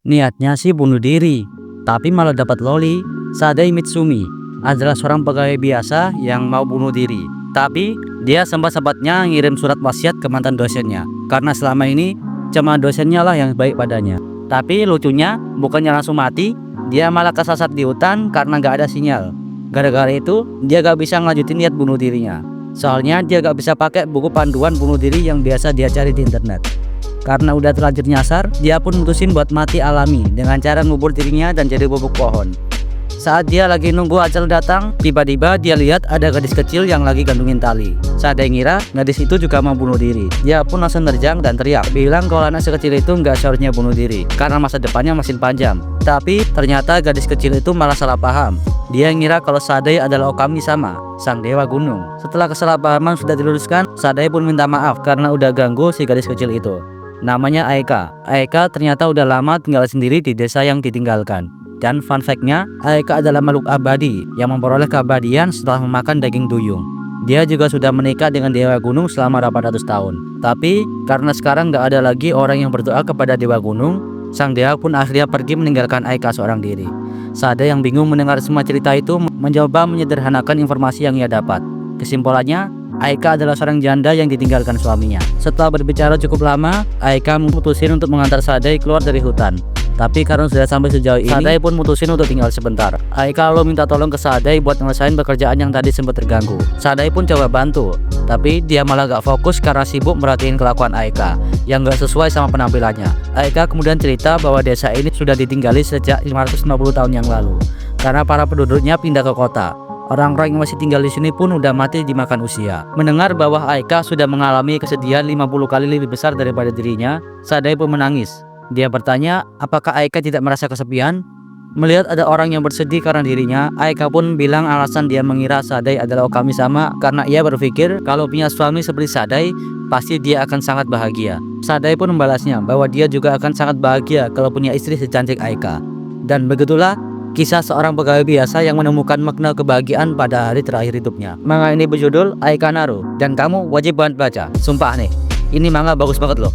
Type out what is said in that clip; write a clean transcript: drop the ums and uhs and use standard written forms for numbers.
Niatnya sih bunuh diri, tapi malah dapat loli. Sadai Mitsumi adalah seorang pegawai biasa yang mau bunuh diri. Tapi dia sempat-sempatnya ngirim surat wasiat ke mantan dosennya, karena selama ini cuma dosennya lah yang baik padanya. Tapi lucunya bukannya langsung mati, dia malah kesasar di hutan karena gak ada sinyal. Gara-gara itu dia gak bisa ngelanjutin niat bunuh dirinya. Soalnya dia gak bisa pakai buku panduan bunuh diri yang biasa dia cari di internet. Karena udah terlanjur nyasar, dia pun mutusin buat mati alami dengan cara ngubur dirinya dan jadi bubuk pohon. Saat dia lagi nunggu ajal datang, tiba-tiba dia lihat ada gadis kecil yang lagi gantungin tali. Saat dia ngira gadis itu juga mau bunuh diri, dia pun langsung nerjang dan teriak, bilang kalau anak sekecil itu nggak seharusnya bunuh diri karena masa depannya masih panjang. Tapi ternyata gadis kecil itu malah salah paham. Dia ngira kalau Sadai adalah Okami sama, sang dewa gunung. Setelah kesalahpahaman sudah diluruskan, Sadai pun minta maaf karena udah ganggu si gadis kecil itu. Namanya Aeka. Aeka ternyata udah lama tinggal sendiri di desa yang ditinggalkan. Dan fun fact-nya, Aeka adalah makhluk abadi yang memperoleh keabadian setelah memakan daging duyung. Dia juga sudah menikah dengan Dewa Gunung selama 800 tahun. Tapi karena sekarang gak ada lagi orang yang berdoa kepada Dewa Gunung, sang dewa pun akhirnya pergi meninggalkan Aeka seorang diri. Sadai yang bingung mendengar semua cerita itu mencoba menyederhanakan informasi yang ia dapat. Kesimpulannya, Aeka adalah seorang janda yang ditinggalkan suaminya. Setelah berbicara cukup lama, Aeka memutusin untuk mengantar Sadai keluar dari hutan. Tapi karena sudah sampai sejauh ini, Sadai pun mutusin untuk tinggal sebentar. Aeka lalu minta tolong ke Sadai buat ngelesain pekerjaan yang tadi sempat terganggu. Sadai pun coba bantu, tapi dia malah gak fokus karena sibuk merhatiin kelakuan Aeka yang gak sesuai sama penampilannya. Aeka kemudian cerita bahwa desa ini sudah ditinggali sejak 550 tahun yang lalu karena para penduduknya pindah ke kota. Orang-orang yang masih tinggal di sini pun udah mati dimakan usia. Mendengar bahwa Aeka sudah mengalami kesedihan 50 kali lebih besar daripada dirinya, Sadai pun menangis. Dia bertanya, apakah Aeka tidak merasa kesepian? Melihat ada orang yang bersedih karena dirinya, Aeka pun bilang alasan dia mengira Sadai adalah Okami sama karena ia berpikir kalau punya suami seperti Sadai, pasti dia akan sangat bahagia. Sadai pun membalasnya bahwa dia juga akan sangat bahagia kalau punya istri secantik Aeka. Dan begitulah kisah seorang pegawai biasa yang menemukan makna kebahagiaan pada hari terakhir hidupnya. Manga ini berjudul Aeka Naru dan kamu wajib banget baca. Sumpah nih, ini manga bagus banget loh.